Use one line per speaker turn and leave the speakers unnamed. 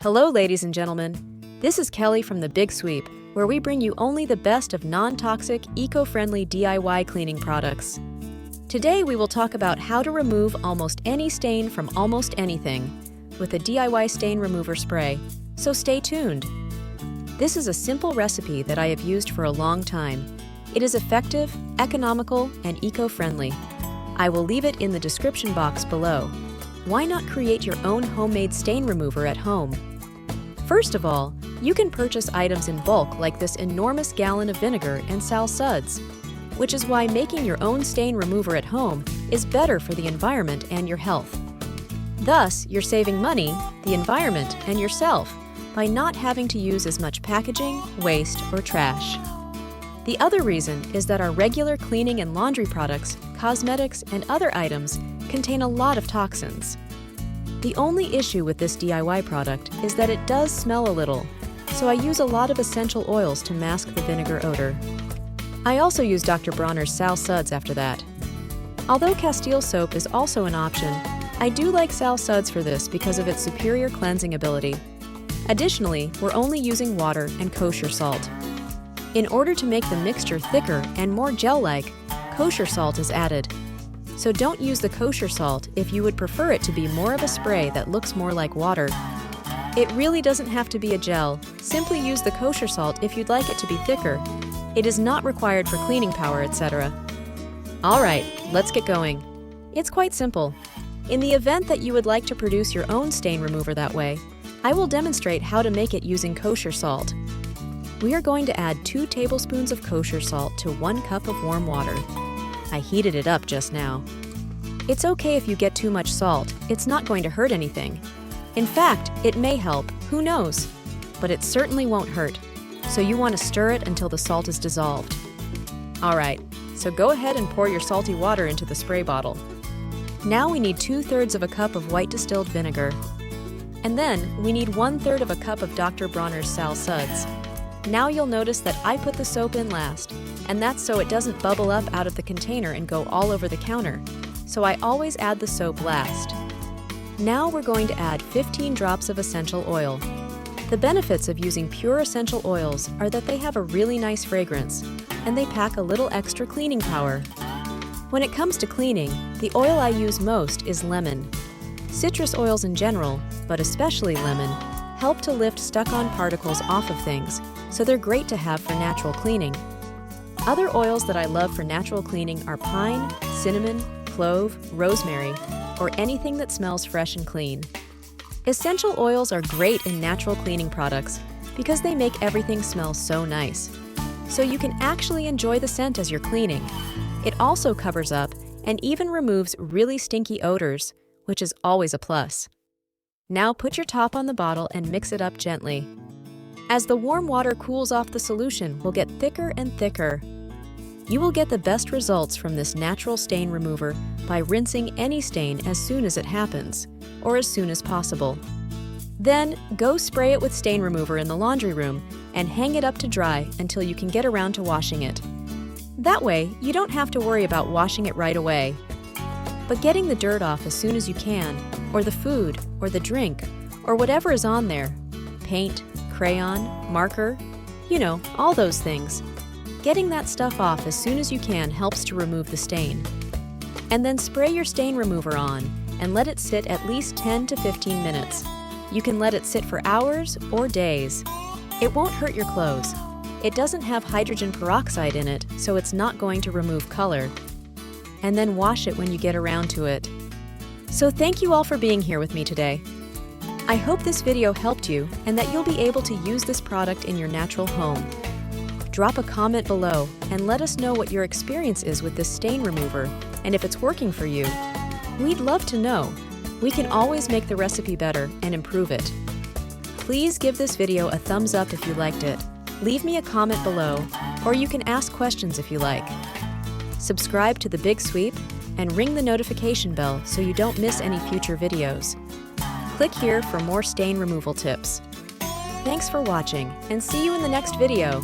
Hello, ladies and gentlemen. This is Kelly from The Big Sweep, where we bring you only the best of non-toxic, eco-friendly DIY cleaning products. Today, we will talk about how to remove almost any stain from almost anything with a DIY stain remover spray, so stay tuned. This is a simple recipe that I have used for a long time. It is effective, economical, and eco-friendly. I will leave it in the description box below. Why not create your own homemade stain remover at home? First of all, you can purchase items in bulk like this enormous gallon of vinegar and sal suds, which is why making your own stain remover at home is better for the environment and your health. Thus, you're saving money, the environment, and yourself by not having to use as much packaging, waste, or trash. The other reason is that our regular cleaning and laundry products, cosmetics, and other items contain a lot of toxins. The only issue with this DIY product is that it does smell a little, so I use a lot of essential oils to mask the vinegar odor. I also use Dr. Bronner's Sal Suds after that. Although Castile soap is also an option, I do like Sal Suds for this because of its superior cleansing ability. Additionally, we're only using water and kosher salt. In order to make the mixture thicker and more gel-like, kosher salt is added. So don't use the kosher salt if you would prefer it to be more of a spray that looks more like water. It really doesn't have to be a gel. Simply use the kosher salt if you'd like it to be thicker. It is not required for cleaning power, etc. Alright, let's get going. It's quite simple. In the event that you would like to produce your own stain remover that way, I will demonstrate how to make it using kosher salt. We are going to add 2 tablespoons of kosher salt to 1 cup of warm water. I heated it up just now. It's okay if you get too much salt, it's not going to hurt anything. In fact, it may help, who knows? But it certainly won't hurt, so you want to stir it until the salt is dissolved. Alright, so go ahead and pour your salty water into the spray bottle. Now we need 2/3 of a cup of white distilled vinegar. And then we need 1/3 of a cup of Dr. Bronner's Sal Suds. Now you'll notice that I put the soap in last, and that's so it doesn't bubble up out of the container and go all over the counter, so I always add the soap last. Now we're going to add 15 drops of essential oil. The benefits of using pure essential oils are that they have a really nice fragrance, and they pack a little extra cleaning power. When it comes to cleaning, the oil I use most is lemon. Citrus oils in general, but especially lemon, help to lift stuck-on particles off of things, so they're great to have for natural cleaning. Other oils that I love for natural cleaning are pine, cinnamon, clove, rosemary, or anything that smells fresh and clean. Essential oils are great in natural cleaning products because they make everything smell so nice. So you can actually enjoy the scent as you're cleaning. It also covers up and even removes really stinky odors, which is always a plus. Now put your top on the bottle and mix it up gently. As the warm water cools off, the solution will get thicker and thicker. You will get the best results from this natural stain remover by rinsing any stain as soon as it happens, or as soon as possible. Then, go spray it with stain remover in the laundry room and hang it up to dry until you can get around to washing it. That way, you don't have to worry about washing it right away. But getting the dirt off as soon as you can, or the food, or the drink, or whatever is on there, paint, crayon, marker, you know, all those things. Getting that stuff off as soon as you can helps to remove the stain. And then spray your stain remover on and let it sit at least 10 to 15 minutes. You can let it sit for hours or days. It won't hurt your clothes. It doesn't have hydrogen peroxide in it, so it's not going to remove color. And then wash it when you get around to it. So thank you all for being here with me today. I hope this video helped you and that you'll be able to use this product in your natural home. Drop a comment below and let us know what your experience is with this stain remover and if it's working for you. We'd love to know. We can always make the recipe better and improve it. Please give this video a thumbs up if you liked it. Leave me a comment below, or you can ask questions if you like. Subscribe to The Big Sweep and ring the notification bell so you don't miss any future videos. Click here for more stain removal tips. Thanks for watching, and see you in the next video.